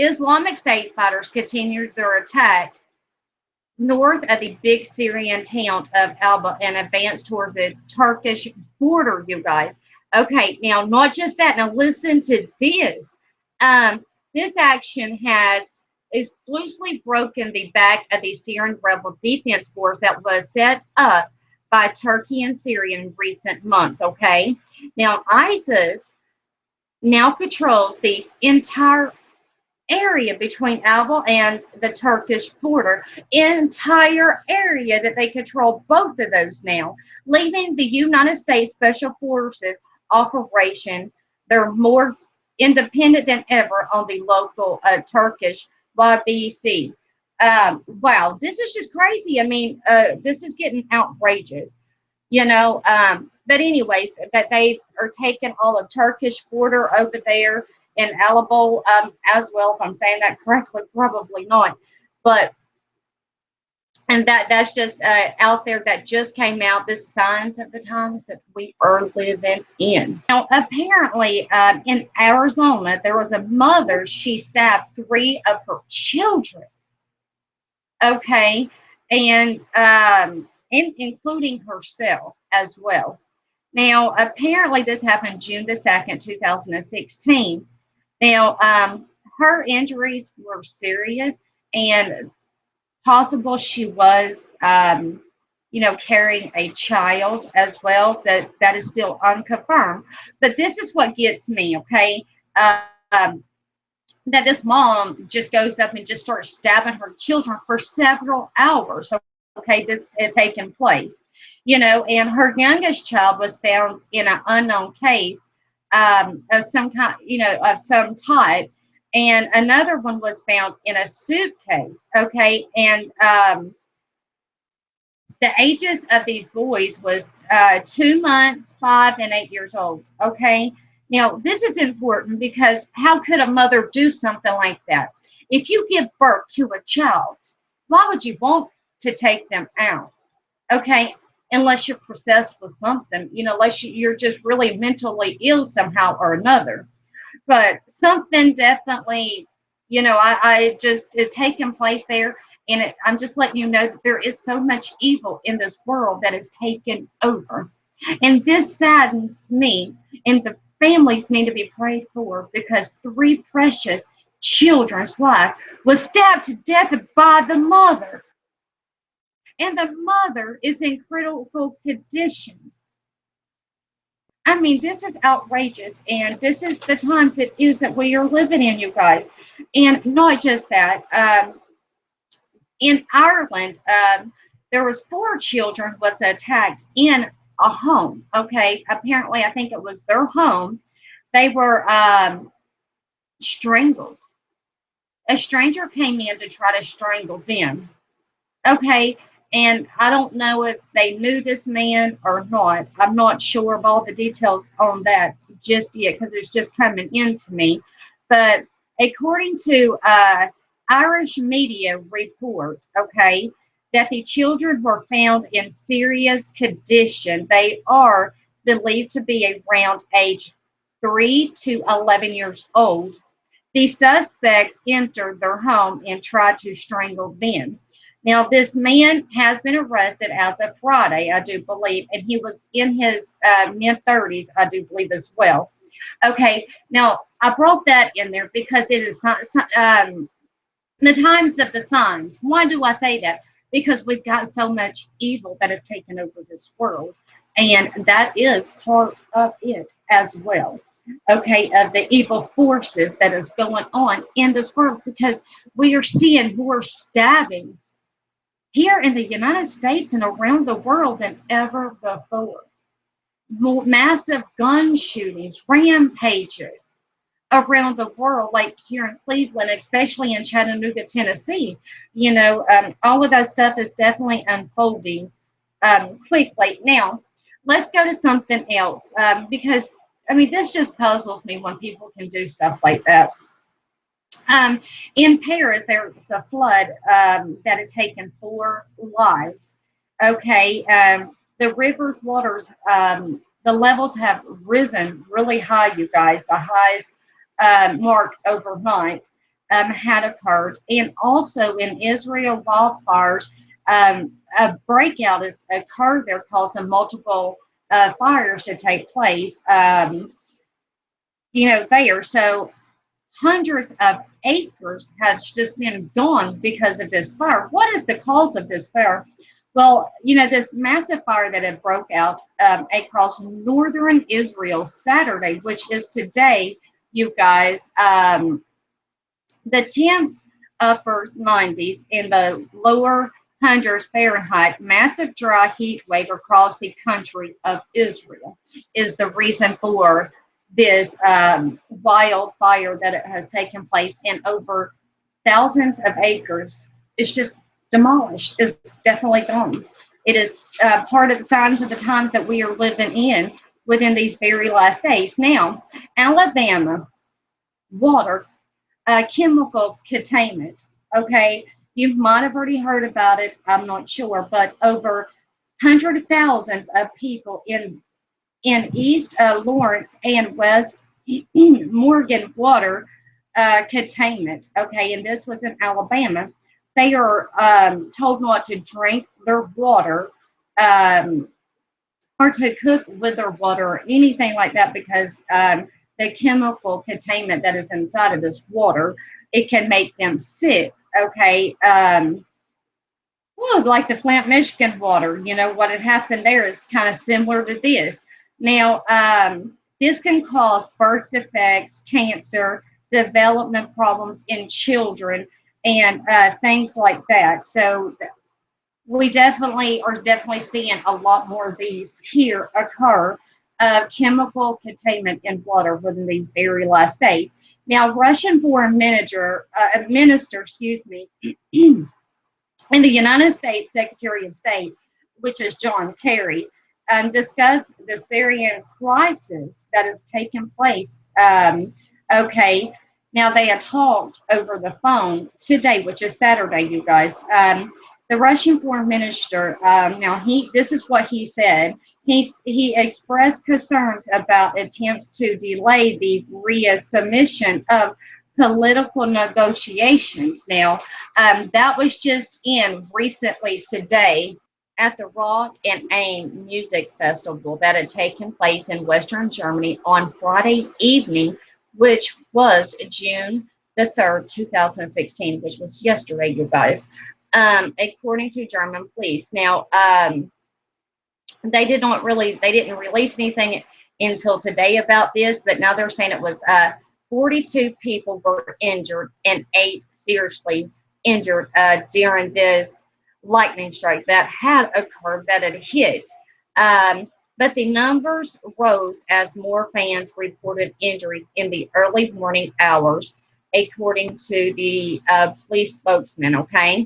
Islamic State fighters continued their attack north of the big Syrian town of Alba and advanced towards the Turkish border, you guys. Okay, now not just that. Now listen to this. This action has exclusively broken the back of the Syrian rebel defense force that was set up by Turkey and Syria in recent months. Okay, now ISIS now patrols the entire area between Alba and the Turkish border, entire area that they control both of those now, leaving the United States Special Forces operation. They're more independent than ever on the local Turkish YBC. Wow, this is just crazy. I mean, this is getting outrageous, you know. But anyways, that they are taking all of Turkish border over there in Alabol as well. If I'm saying that correctly, probably not. But and that's just out there that just came out. This signs of the times that we are living in. Now, apparently, in Arizona, there was a mother. She stabbed 3 of her children. Okay, and including herself as well. Now, apparently, this happened June the 2nd, 2016. Now, her injuries were serious, and possible she was, carrying a child as well. That is still unconfirmed. But this is what gets me, okay? That this mom just goes up and just starts stabbing her children for several hours. Okay, this had taken place, and her youngest child was found in an unknown case of some kind, of some type, and another one was found in a suitcase. Okay, and the ages of these boys was 2 months, 5, and 8 years old. Okay, now this is important because how could a mother do something like that? If you give birth to a child, why would you want to take them out? Okay, unless you're possessed with something, unless you're just really mentally ill somehow or another. But something definitely, I just it taken place there. And I'm just letting you know that there is so much evil in this world that is taken over. And this saddens me. And the families need to be prayed for because 3 precious children's life was stabbed to death by the mother. And the mother is in critical condition. I mean, this is outrageous, and this is the times it is that we are living in, you guys. And not just that. In Ireland, there was 4 children was attacked in a home. Okay, apparently, I think it was their home. They were strangled. A stranger came in to try to strangle them. Okay, and I don't know if they knew this man or not. I'm not sure of all the details on that just yet because it's just coming into me. But according to Irish media report, okay, that the children were found in serious condition. They are believed to be around age 3 to 11 years old. The suspects entered their home and tried to strangle them. Now, this man has been arrested as of Friday, I do believe, and he was in his mid-30s, I do believe, as well. Okay, now, I brought that in there because it is the times of the signs. Why do I say that? Because we've got so much evil that has taken over this world, and that is part of it as well. Okay, of the evil forces that is going on in this world because we are seeing more stabbings here in the United States and around the world than ever before. More massive gun shootings, rampages around the world, like here in Cleveland, especially in Chattanooga, Tennessee. All of that stuff is definitely unfolding quickly. Now, let's go to something else because, I mean, this just puzzles me when people can do stuff like that. In Paris, there was a flood that had taken 4 lives. Okay, the river's waters, the levels have risen really high, you guys. The highs mark overnight. had occurred, and also in Israel wildfires, a breakout has occurred there, causing multiple fires to take place. There. So hundreds of acres have just been gone because of this fire. What is the cause of this fire? Well, this massive fire that had broke out across northern Israel Saturday, which is today, you guys. The temps upper 90s and the lower hundreds Fahrenheit, massive dry heat wave across the country of Israel is the reason for this wildfire that it has taken place, and over thousands of acres. It's just demolished. It's definitely gone. It is part of the signs of the times that we are living in within these very last days. Now, Alabama water chemical containment. Okay, you might have already heard about it. I'm not sure, but over hundreds of thousands of people in East Lawrence and West Morgan water containment. Okay, and this was in Alabama. They are told not to drink their water. Or to cook with their water or anything like that, because the chemical containment that is inside of this water, it can make them sick. Okay. Well, like the Flint, Michigan water, what had happened there is kind of similar to this. Now, this can cause birth defects, cancer, development problems in children, and things like that. So we definitely seeing a lot more of these here occur of chemical containment in water within these very last days. Now, Russian foreign minister, in the United States Secretary of State, which is John Kerry, discussed the Syrian crisis that has taken place. Okay, now they had talked over the phone today, which is Saturday, you guys. The Russian foreign minister, this is what he said. He expressed concerns about attempts to delay the reassumption of political negotiations. Now, that was just in recently today at the Rock and Aim Music Festival that had taken place in Western Germany on Friday evening, which was June the 3rd, 2016, which was yesterday, you guys, according to German police. Now, they didn't release anything until today about this, but now they're saying it was 42 people were injured and 8 seriously injured during this lightning strike that had occurred, that had hit. But the numbers rose as more fans reported injuries in the early morning hours, according to the police spokesman. Okay,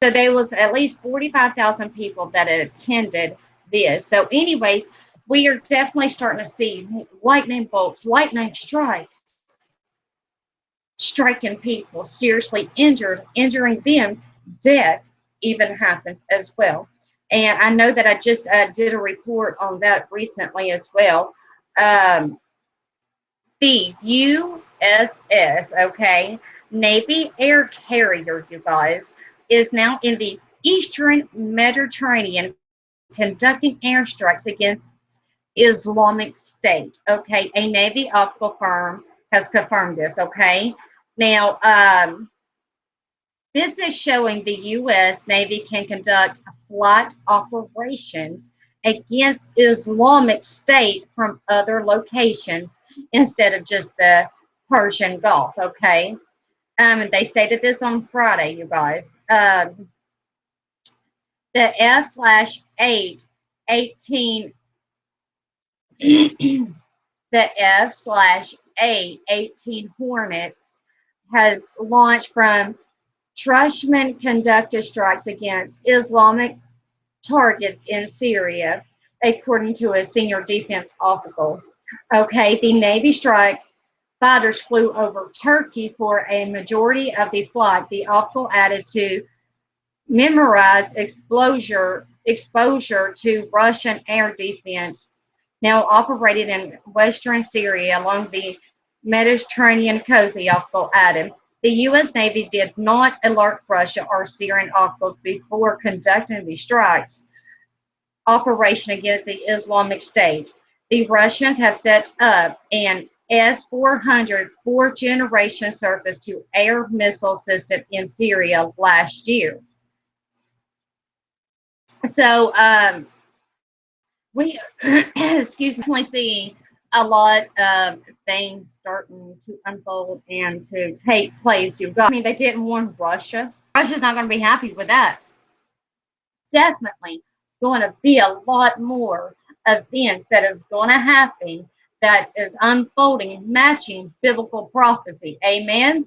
so there was at least 45,000 people that attended this. So, anyways, we are definitely starting to see lightning bolts, lightning strikes, striking people, seriously injuring them. Death even happens as well. And I know that I just did a report on that recently as well. The USS, okay, Navy air carrier, you guys, is now in the Eastern Mediterranean conducting airstrikes against Islamic State. Okay, a Navy optical firm has confirmed this. Okay, now this is showing the U.S. Navy can conduct flight operations against Islamic State from other locations instead of just the Persian Gulf. Okay, and they stated this on Friday, you guys. The F/A-18 the F/A-18 Hornets has launched from Trashman conducted strikes against Islamic targets in Syria, according to a senior defense official. Okay, the Navy strike fighters flew over Turkey for a majority of the flight. The official added to memorize exposure to Russian air defense now operated in western Syria along the Mediterranean coast, the official added. The U.S. Navy did not alert Russia or Syrian officials before conducting the strikes operation against the Islamic State. The Russians have set up an S-400 fourth-generation surface-to-air missile system in Syria last year. So we, excuse me, definitely see a lot of things starting to unfold and to take place. I mean, they didn't warn Russia. Russia's not going to be happy with that. Definitely going to be a lot more events that is going to happen that is unfolding, matching biblical prophecy. Amen.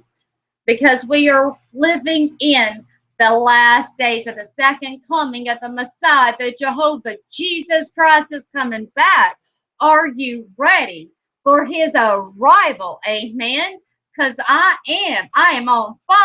Because we are living in the last days of the second coming of the Messiah, the Jehovah. Jesus Christ is coming back. Are you ready for his arrival? Amen. Because I am on fire.